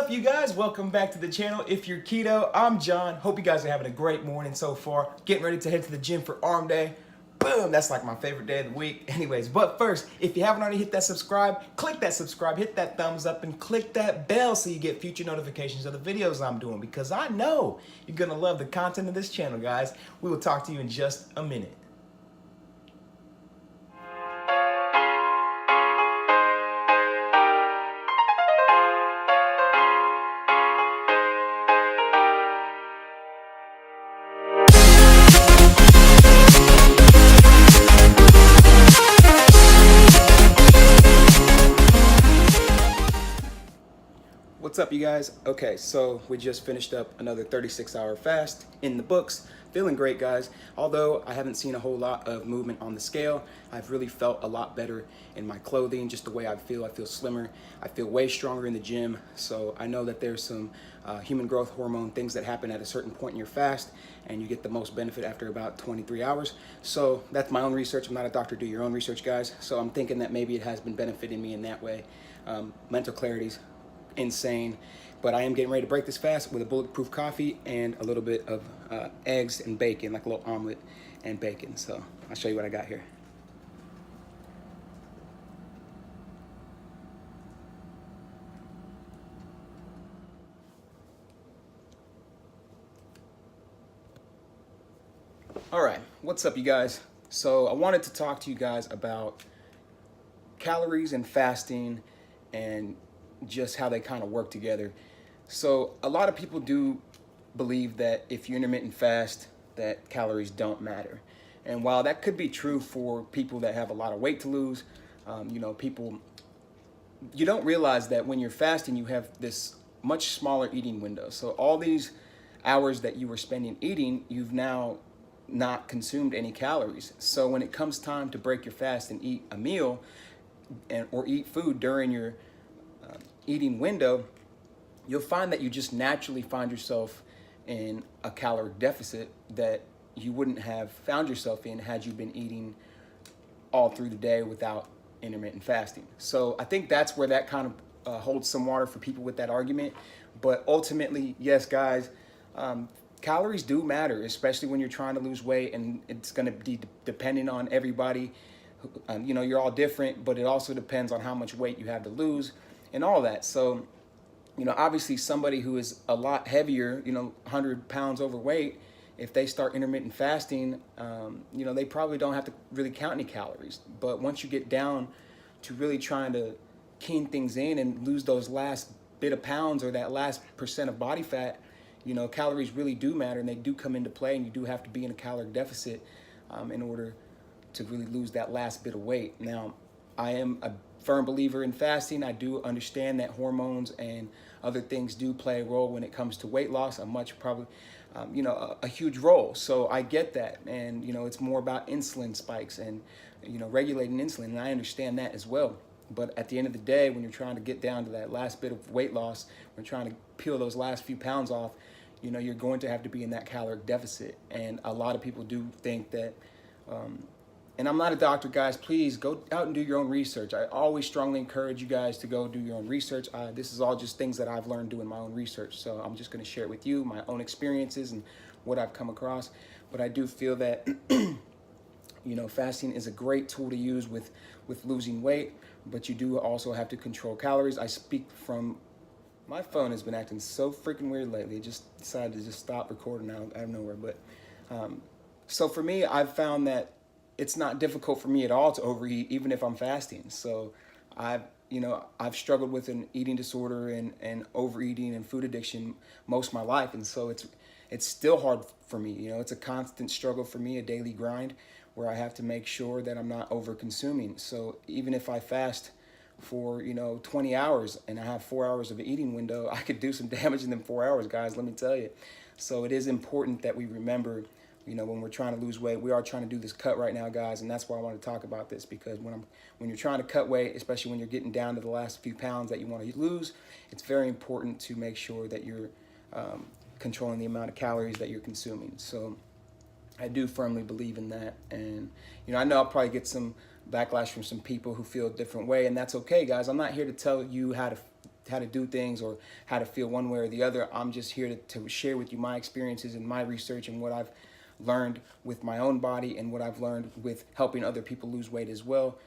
up, you guys? Welcome back to the channel. If you're keto, I'm John. Hope you guys are having a great morning so far. Getting ready to head to the gym for arm day. Boom, that's like my favorite day of the week. Anyways, but first, if you haven't already hit that subscribe, click that subscribe, hit that thumbs up, and click that bell so you get future notifications of the videos I'm doing, because I know you're gonna love the content of this channel, guys. We will talk to you in just a minute. What's up, you guys? Okay, so we just finished up another 36-hour fast in the books. Feeling great, guys. Although I haven't seen a whole lot of movement on the scale, I've really felt a lot better in my clothing, just the way I feel. I feel slimmer. I feel way stronger in the gym. So I know that there's some human growth hormone things that happen at a certain point in your fast, and you get the most benefit after about 23 hours. So that's my own research. I'm not a doctor. Do your own research, guys. So I'm thinking that maybe it has been benefiting me in that way. Mental clarity's insane, but I am getting ready to break this fast with a bulletproof coffee and a little bit of eggs and bacon, like a little omelet and bacon. So I'll show you what I got here. All right, what's up, you guys? So I wanted to talk to you guys about calories and fasting and just how they kind of work together. So a lot of people do believe that if you intermittent fast, that calories don't matter. And while that could be true for people that have a lot of weight to lose, you don't realize that when you're fasting, you have this much smaller eating window. So all these hours that you were spending eating, you've now not consumed any calories. So when it comes time to break your fast and eat a meal or eat food during your eating window, you'll find that you just naturally find yourself in a caloric deficit that you wouldn't have found yourself in had you been eating all through the day without intermittent fasting. So I think that's where that kind of holds some water for people with that argument. But ultimately, yes, guys, calories do matter, especially when you're trying to lose weight, and it's going to be depending on everybody. You're all different, but it also depends on how much weight you have to lose and all that. So, obviously somebody who is a lot heavier, 100 pounds overweight, if they start intermittent fasting, they probably don't have to really count any calories. But once you get down to really trying to keen things in and lose those last bit of pounds or that last % of body fat, calories really do matter, and they do come into play, and you do have to be in a caloric deficit in order to really lose that last bit of weight. Now, I am a firm believer in fasting. I do understand that hormones and other things do play a role when it comes to weight loss, a huge role. So I get that. And, it's more about insulin spikes and, regulating insulin. And I understand that as well. But at the end of the day, when you're trying to get down to that last bit of weight loss, when you're trying to peel those last few pounds off, you're going to have to be in that caloric deficit. And a lot of people do think that, and I'm not a doctor, guys. Please go out and do your own research. I always strongly encourage you guys to go do your own research. This is all just things that I've learned doing my own research. So I'm just going to share it with you, my own experiences and what I've come across. But I do feel that, fasting is a great tool to use with losing weight, but you do also have to control calories. I speak from, my phone has been acting so freaking weird lately. It just decided to just stop recording out of nowhere. But so for me, I've found that it's not difficult for me at all to overeat, even if I'm fasting. So I've struggled with an eating disorder and overeating and food addiction most of my life. And so it's still hard for me. It's a constant struggle for me, a daily grind where I have to make sure that I'm not over consuming. So even if I fast for, 20 hours and I have 4 hours of an eating window, I could do some damage in them 4 hours, guys, let me tell you. So it is important that we remember, when we're trying to lose weight. We are trying to do this cut right now, guys, and that's why I want to talk about this, because when you're trying to cut weight, especially when you're getting down to the last few pounds that you want to lose, it's very important to make sure that you're controlling the amount of calories that you're consuming. So I do firmly believe in that, and I know I'll probably get some backlash from some people who feel a different way, and that's okay, guys. I'm not here to tell you how to to do things or how to feel one way or the other. I'm just here to share with you my experiences and my research and what I've learned with my own body and what I've learned with helping other people lose weight as well.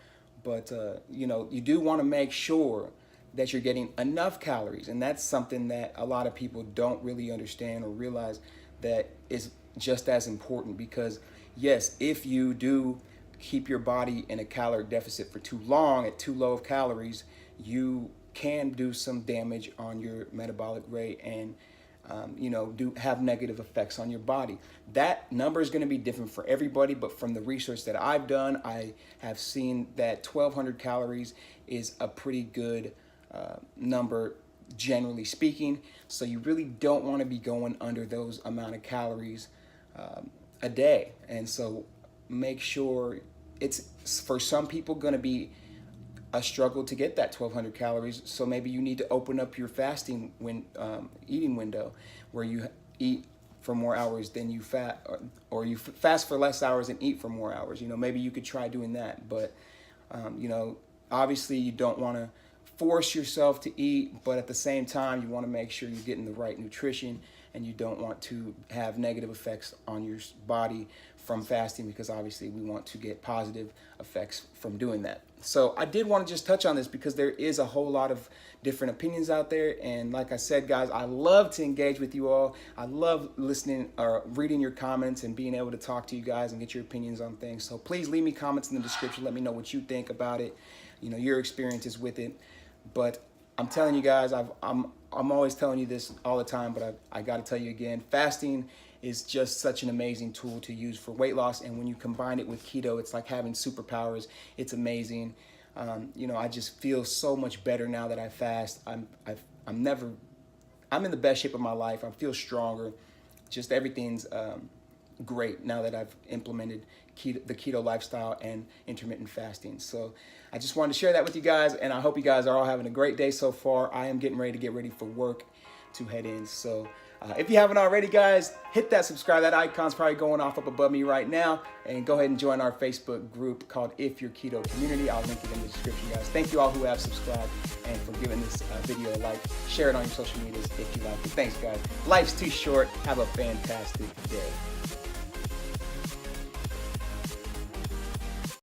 But you know, you do want to make sure that you're getting enough calories, and that's something that a lot of people don't really understand or realize that is just as important. Because yes, if you do keep your body in a calorie deficit for too long at too low of calories, you can do some damage on your metabolic rate and you know, do have negative effects on your body. That number is going to be different for everybody, but from the research that I've done, I have seen that 1,200 calories is a pretty good number, generally speaking. So you really don't want to be going under those amount of calories a day. And so make sure, it's for some people going to be a struggle to get that 1,200 calories. So maybe you need to open up your fasting eating window, where you eat for more hours than you or you fast for less hours and eat for more hours. You know, maybe you could try doing that. But you know, obviously you don't want to force yourself to eat, but at the same time you want to make sure you're getting the right nutrition, and you don't want to have negative effects on your body from fasting, because obviously we want to get positive effects from doing that. So I did want to just touch on this because there is a whole lot of different opinions out there. And like I said, guys, I love to engage with you all. I love listening or reading your comments and being able to talk to you guys and get your opinions on things. So please leave me comments in the description. Let me know what you think about it, you know, your experiences with it. But I'm telling you guys, I'm always telling you this all the time, but I got to tell you again, fasting is just such an amazing tool to use for weight loss. And when you combine it with keto, it's like having superpowers. It's amazing. You know, I just feel so much better now that I fast. I'm in the best shape of my life. I feel stronger. Just everything's great now that I've implemented the keto lifestyle and intermittent fasting. So I just wanted to share that with you guys, and I hope you guys are all having a great day so far. I am getting ready to get ready for work to head in. So if you haven't already, guys, hit that subscribe. That icon's probably going off up above me right now. And go ahead and join our Facebook group called If You're Keto Community. I'll link it in the description, guys. Thank you all who have subscribed and for giving this video a like. Share it on your social medias if you like it. Thanks, guys. Life's too short. Have a fantastic day.